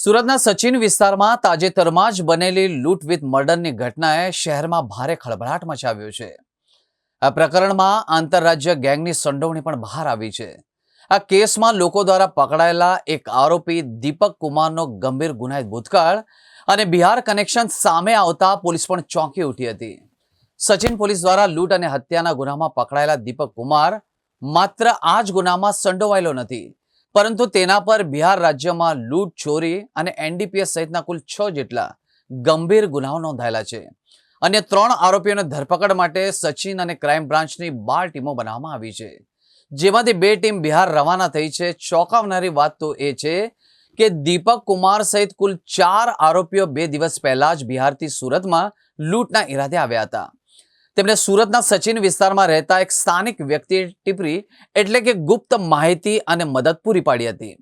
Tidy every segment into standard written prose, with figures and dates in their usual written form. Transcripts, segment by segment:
સુરતના સચિન વિસ્તારમાં તાજેતરમાં જ બનેલી લૂંટ વિથ મર્ડરની ઘટનાએ શહેરમાં ભારે ખળભળાટ મચાવ્યો છે। આ પ્રકરણમાં આંતરરાજ્ય ગેંગની સંડોવણી પણ બહાર આવી છે। આ કેસમાં લોકો દ્વારા પકડાયેલા એક આરોપી દીપક કુમારનો ગંભીર ગુનાહિત ભૂતકાળ અને બિહાર કનેક્શન સામે આવતા પોલીસ પણ ચોંકી ઉઠી હતી। સચિન પોલીસ દ્વારા લૂંટ અને હત્યાના ગુનામાં પકડાયેલા દીપક કુમાર માત્ર આ જ ગુનામાં સંડોવાયેલો નથી, પરંતુ તેના પર બિહાર રાજ્યમાં લૂંટ, ચોરી અને એનડીપીએસ સહિતના કુલ 6 જેટલા ગંભીર ગુનાઓ નોંધાયેલા છે। અન્ય 3 આરોપીઓની ધરપકડ માટે સચિન અને ક્રાઇમ બ્રાન્ચની 12 ટીમો બનાવવામાં આવી છે, જેમાંથી 2 ટીમ બિહાર રવાના થઈ છે। ચોંકાવનારી વાત તો એ છે કે દીપક કુમાર સહિત કુલ 4 આરોપીઓ 2 દિવસ પહેલા જ બિહારથી સુરતમાં લૂંટના ઈરાદે આવ્યા હતા। તેમણે સુરતના સચિન વિસ્તારમાં રહેતા એક સ્થાનિક વ્યક્તિએ ટીપરી એટલે કે ગુપ્ત માહિતી અને મદદ પૂરી પાડી હતી।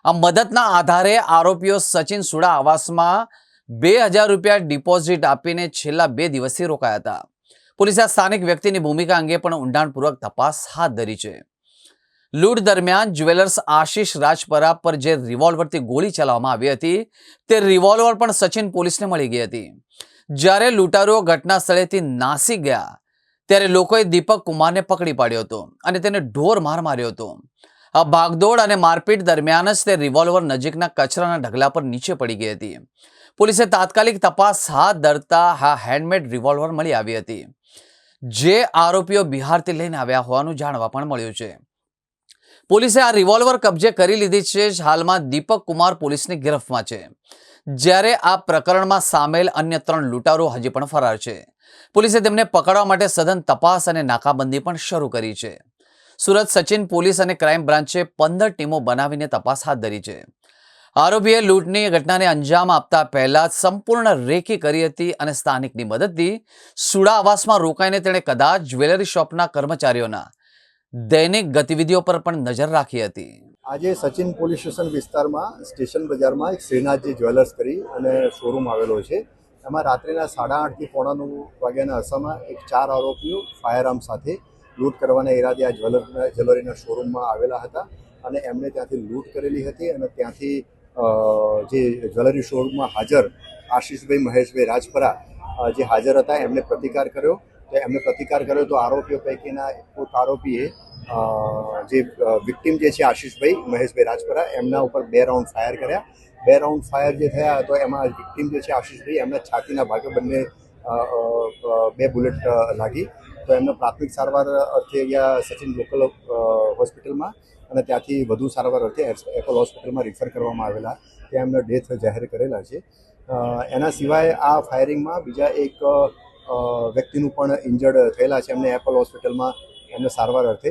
આ મદદના આધારે આરોપીઓ સચિન સુડા આવાસમાં 2000 રૂપિયા ડિપોઝિટ આપીને છેલ્લા 2 દિવસથી રોકાયા હતા। પોલીસે આ સ્થાનિક વ્યક્તિની ભૂમિકા અંગે પણ ઊંડાણપૂર્વક તપાસ હાથ ધરી છે। લૂંટ દરમિયાન જ્વેલર્સ આશિષ રાજપરા પર જે રિવોલ્વરથી ગોળી ચલાવવામાં આવી હતી, તે રિવોલ્વર પણ સચિન પોલીસને મળી ગઈ હતી। જ્યારે લૂંટારુઓ ઘટના સ્થળેથી નાસી ગયા ત્યારે લોકોએ દીપક કુમારને પકડી પાડ્યો હતો અને તેને ઢોર માર માર્યો હતો। આ ભાગદોડ અને મારપીટ દરમિયાન જ તે રિવોલ્વર નજીકના કચરાના ઢગલા પર નીચે પડી ગઈ હતી। પોલીસે તાત્કાલિક તપાસ હાથ ધરતા આ હેન્ડમેડ રિવોલ્વર મળી આવી હતી, જે આરોપીઓ બિહારથી લઈને આવ્યા હોવાનું જાણવા પણ મળ્યું છે। પોલીસે આ રિવોલ્વર કબજે કરી લીધી છે। હાલમાં દીપક કુમાર પોલીસની ગિરફ્તમાં છે, જ્યારે આ પ્રકરણમાં સામેલ અન્ય 3 લૂંટારો હજી પણ ફરાર છે। પોલીસે તેમને પકડવા માટે સઘન તપાસ અને નાકાબંધી પણ શરૂ કરી છે। સુરત સચિન પોલીસ અને ક્રાઇમ બ્રાન્ચે 15 ટીમો બનાવીને તપાસ હાથ ધરી છે। આરોપીએ લૂંટની ઘટનાને અંજામ આપતા પહેલા સંપૂર્ણ રેકી કરી હતી અને સ્થાનિકની મદદથી સુડા આવાસમાં રોકાઈને તેણે કદાચ જ્વેલરી શોપના કર્મચારીઓના દૈનિક ગતિવિધિઓ પર પણ નજર રાખી હતી। આજે સચિન પોલીસ સ્ટેશન વિસ્તારમાં સ્ટેશન બજારમાં એક શ્રીનાથજી જ્વેલર્સ કરી અને શોરૂમ આવેલો છે। એમાં રાત્રિના 8:30 થી 9:45 વાગ્યાના અરસામાં એક 4 આરોપીઓ ફાયરઆર્મ સાથે લૂંટ કરવાના ઈરાદે આ જ્વેલરીના શોરૂમમાં આવેલા હતા અને એમણે ત્યાંથી લૂંટ કરેલી હતી અને ત્યાંથી જે જ્વેલરી શોરૂમમાં હાજર આશિષભાઈ મહેશભાઈ રાજપરા જે હાજર હતા એમને પ્રતિકાર કર્યો। તો આરોપીઓ પૈકીના એક આરોપીએ જે વિક્ટિમ જે છે આશિષભાઈ મહેશભાઈ રાજપરા એમના ઉપર 2 રાઉન્ડ ફાયર કર્યા। 2 રાઉન્ડ ફાયર જે થયા તો એમાં વિક્ટિમ જે છે આશિષભાઈ એમના છાતીના ભાગે બંને 2 બુલેટ લાગી। તો એમને પ્રાથમિક સારવાર અર્થે અહીંયા સચિન લોકલ હોસ્પિટલમાં અને ત્યાંથી વધુ સારવાર અર્થે એપોલો હોસ્પિટલમાં રિફર કરવામાં આવેલા, ત્યાં એમને ડેથ જાહેર કરેલા છે। એના સિવાય આ ફાયરિંગમાં બીજા એક વ્યક્તિનું પણ ઇન્જર્ડ થયેલા છે, એમને એપોલો હોસ્પિટલમાં એમને સારવાર અર્થે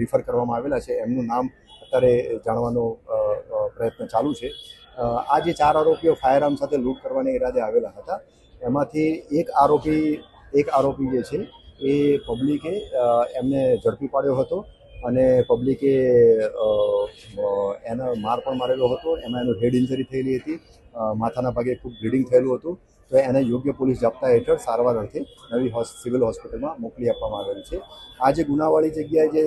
રિફર કરવામાં આવેલા છે। એમનું નામ અત્યારે જાણવાનો પ્રયત્ન ચાલુ છે। આ જે 4 આરોપીઓ ફાયરઆર્મ સાથે લૂંટ કરવાના ઈરાદે આવેલા હતા, એમાંથી એક આરોપી જે છે એ પબ્લિકે એમને ઝડપી પાડ્યો હતો અને પબ્લિકે એને માર પણ મારેલો હતો। એમાં એનું હેડ ઇન્જરી થયેલી હતી, માથાના ભાગે ખૂબ બ્લીડિંગ થયેલું હતું। તો એને યોગ્ય પોલીસ જાપ્તા હેઠળ સારવાર અર્થે નવી સિવિલ હોસ્પિટલમાં મોકલી આપવામાં આવેલી છે। આ જે ગુનાવાળી જગ્યાએ જે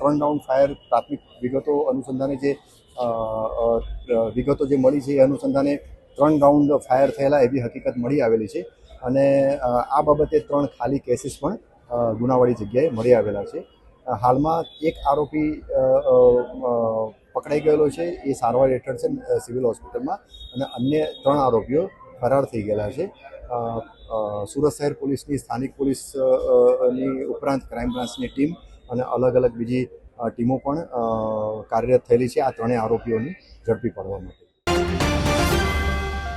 3 રાઉન્ડ ફાયર પ્રાથમિક વિગતો અનુસંધાને જે મળી છે એ અનુસંધાને 3 રાઉન્ડ ફાયર થયેલા એવી હકીકત મળી આવેલી છે અને આ બાબતે 3 ખાલી કેસીસ પણ ગુનાવાળી જગ્યાએ મળી આવેલા છે। હાલમાં એક આરોપી પકડાઈ ગયેલો છે, એ સારવાર હેઠળ છે સિવિલ હોસ્પિટલમાં અને અન્ય 3 આરોપીઓ ફરાર થઈ ગયેલા છે। સુરત શહેર પોલીસની સ્થાનિક પોલીસની ઉપરાંત ક્રાઇમ બ્રાન્ચની ટીમ અને અલગ અલગ બીજી ટીમો પણ કાર્યરત થયેલી છે આ 3 આરોપીઓની ઝડપી પાડવા માટે।